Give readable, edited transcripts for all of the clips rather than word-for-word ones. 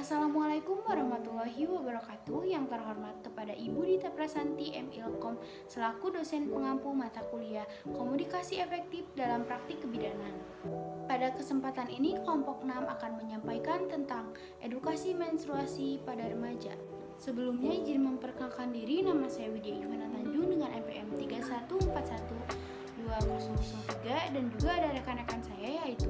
Assalamualaikum warahmatullahi wabarakatuh. Yang terhormat kepada Ibu Dita Prasanti M.Ilkom selaku dosen pengampu mata kuliah Komunikasi Efektif dalam Praktik Kebidanan. Pada kesempatan ini kelompok 6 akan menyampaikan tentang edukasi menstruasi pada remaja. Sebelumnya izin memperkenalkan diri, nama saya Widya Ivana Tanjung dengan NPM 31412003 dan juga ada rekan-rekan saya yaitu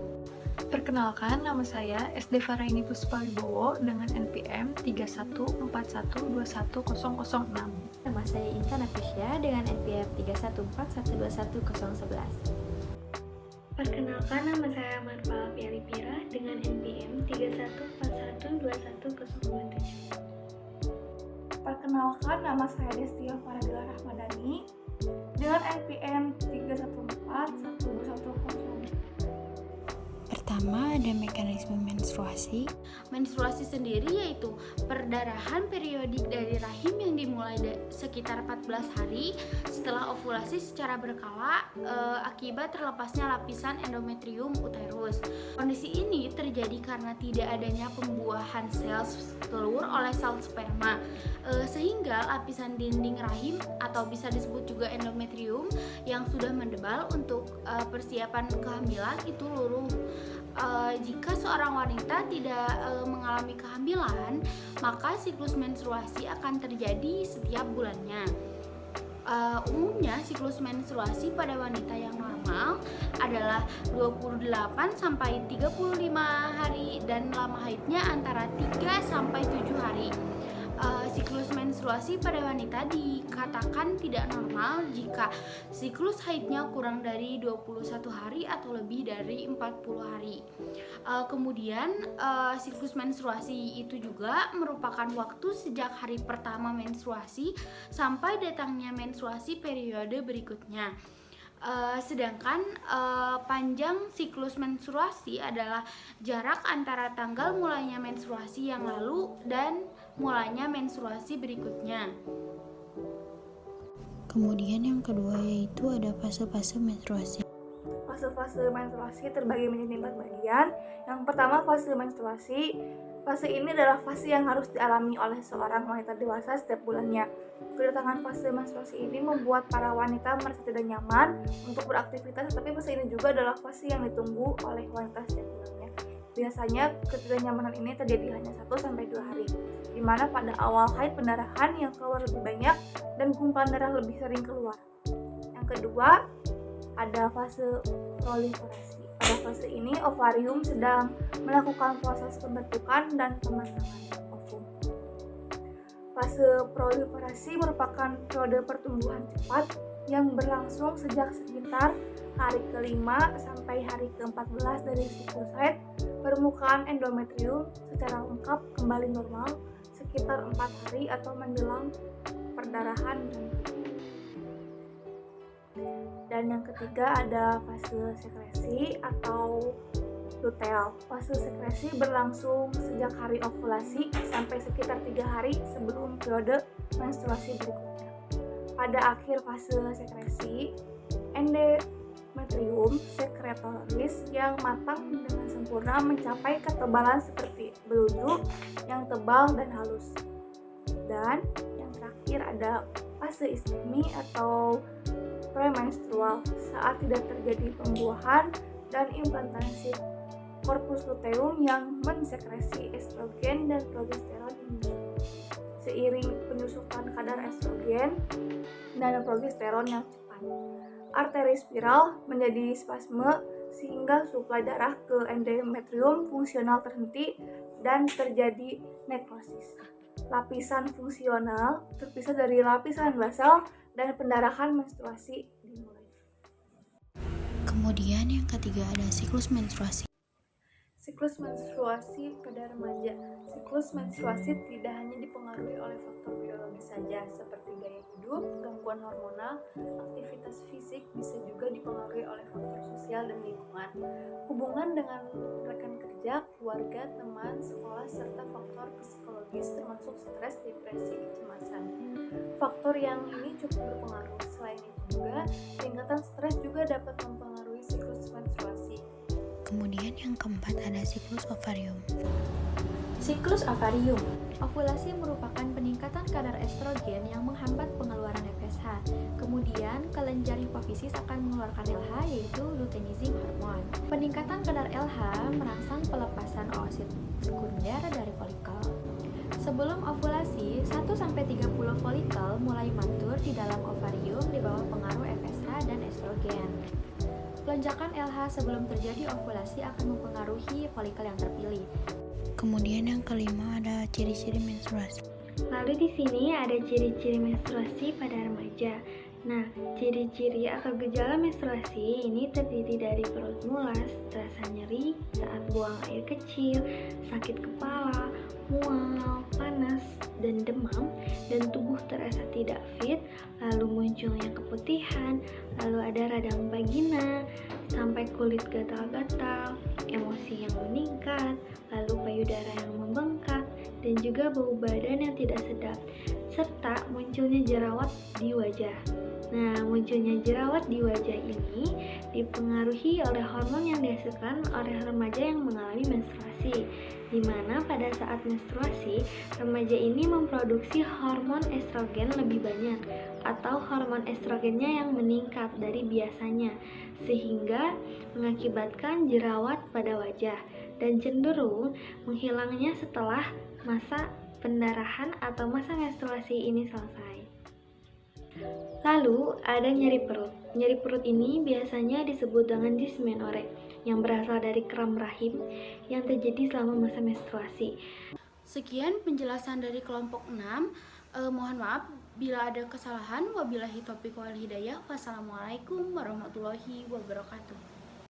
Perkenalkan, nama saya SD Faraini Puspawibowo dengan NPM 3141210006. Nama saya Intan Afisya dengan NPM 3141211011. Perkenalkan, nama saya Marfa Piari Pira dengan NPM 31412127. Perkenalkan, nama saya Destia Faradila Rahmadani dengan NPM 31412100. Pertama, ada mekanisme menstruasi. Menstruasi sendiri yaitu perdarahan periodik dari rahim yang dimulai sekitar 14 hari setelah ovulasi secara berkala akibat terlepasnya lapisan endometrium uterus. Kondisi ini terjadi karena tidak adanya pembuahan sel telur oleh sel sperma, sehingga lapisan dinding rahim atau bisa disebut juga endometrium yang sudah mendebal untuk persiapan kehamilan itu luruh. Jika seorang wanita tidak mengalami kehamilan, maka siklus menstruasi akan terjadi setiap bulannya. Umumnya siklus menstruasi pada wanita yang normal adalah 28 sampai 35 hari dan lama haidnya antara 3 sampai 7 hari. Siklus menstruasi pada wanita dikatakan tidak normal jika siklus haidnya kurang dari 21 hari atau lebih dari 40 hari. Kemudian siklus menstruasi itu juga merupakan waktu sejak hari pertama menstruasi sampai datangnya menstruasi periode berikutnya. Sedangkan panjang siklus menstruasi adalah jarak antara tanggal mulainya menstruasi yang lalu dan mulainya menstruasi berikutnya. Kemudian yang kedua yaitu ada fase-fase menstruasi. Fase-fase menstruasi terbagi menjadi 4 bagian. Yang pertama, fase menstruasi. Fase ini adalah fase yang harus dialami oleh seorang wanita dewasa setiap bulannya. Kedatangan fase menstruasi ini membuat para wanita merasa tidak nyaman untuk beraktivitas, tetapi fase ini juga adalah fase yang ditunggu oleh wanita setiap bulannya. Biasanya ketidaknyamanan ini terjadi hanya 1-2 hari, di mana pada awal haid pendarahan yang keluar lebih banyak dan gumpalan darah lebih sering keluar. Yang kedua, ada fase proliferasi. Pada fase ini, ovarium sedang melakukan proses pembentukan dan pemasangan ovum. Fase proliferasi merupakan periode pertumbuhan cepat yang berlangsung sejak sekitar hari ke-5 sampai hari ke-14 dari siklus haid. Permukaan endometrium secara lengkap kembali normal sekitar 4 hari atau menjelang perdarahan berhenti. Dan yang ketiga ada fase sekresi atau luteal. Fase sekresi berlangsung sejak hari ovulasi sampai sekitar 3 hari sebelum periode menstruasi berikutnya. Pada akhir fase sekresi, endometrium sekretoris yang matang dengan sempurna mencapai ketebalan seperti beludu yang tebal dan halus. Dan yang terakhir ada fase iskemi atau premenstrual, saat tidak terjadi pembuahan dan implantasi korpus luteum yang mensekresi estrogen dan progesteron seiring penyusutan kadar estrogen dan progesteron yang cepat. Arteri spiral menjadi spasme sehingga suplai darah ke endometrium fungsional terhenti dan terjadi nekrosis. Lapisan fungsional terpisah dari lapisan basal dan pendarahan menstruasi dimulai. Kemudian yang ketiga ada siklus menstruasi. Siklus menstruasi pada remaja. Siklus menstruasi tidak hanya dipengaruhi oleh faktor biologis saja seperti gaya hidup, gangguan hormonal, aktivitas fisik, bisa juga dipengaruhi oleh faktor sosial dan lingkungan, hubungan dengan rekan kerja, keluarga, teman, sekolah, serta faktor psikologis termasuk stres, depresi, kecemasan. Faktor yang ini cukup berpengaruh. Selain itu juga, tingkatan stres juga dapat mempengaruhi siklus menstruasi. Kemudian yang keempat ada siklus ovarium. Siklus ovarium. Ovulasi merupakan peningkatan kadar estrogen yang menghambat pengeluaran FSH. Kemudian, kelenjar hipofisis akan mengeluarkan LH, yaitu luteinizing hormone. Peningkatan kadar LH merangsang pelepasan oosit sekunder dari folikel. Sebelum ovulasi, 1-30 folikel mulai matur di dalam ovarium di bawah pengaruh FSH dan estrogen. Lonjakan LH sebelum terjadi ovulasi akan mempengaruhi folikel yang terpilih. Kemudian yang kelima ada ciri-ciri menstruasi. Lalu di sini ada ciri-ciri menstruasi pada remaja. Nah, ciri-ciri atau gejala menstruasi ini terdiri dari perut mulas, rasa nyeri saat buang air kecil, sakit kepala, mual, panas, dan demam, dan tubuh terasa tidak fit, lalu munculnya keputihan, lalu ada radang vagina, sampai kulit gatal-gatal, emosi yang meningkat, lalu payudara yang membengkak, dan juga bau badan yang tidak sedap, serta munculnya jerawat di wajah. Nah, munculnya jerawat di wajah ini dipengaruhi oleh hormon yang dihasilkan oleh remaja yang mengalami menstruasi, di mana pada saat menstruasi, remaja ini memproduksi hormon estrogen lebih banyak atau hormon estrogennya yang meningkat dari biasanya, sehingga mengakibatkan jerawat pada wajah dan cenderung menghilangnya setelah masa pendarahan atau masa menstruasi ini selesai. Lalu ada nyeri perut. Nyeri perut ini biasanya disebut dengan dysmenorrhea yang berasal dari kram rahim yang terjadi selama masa menstruasi. Sekian penjelasan dari kelompok 6. Mohon maaf bila ada kesalahan. Wabillahi taufiq wal hidayah. Wassalamualaikum warahmatullahi wabarakatuh.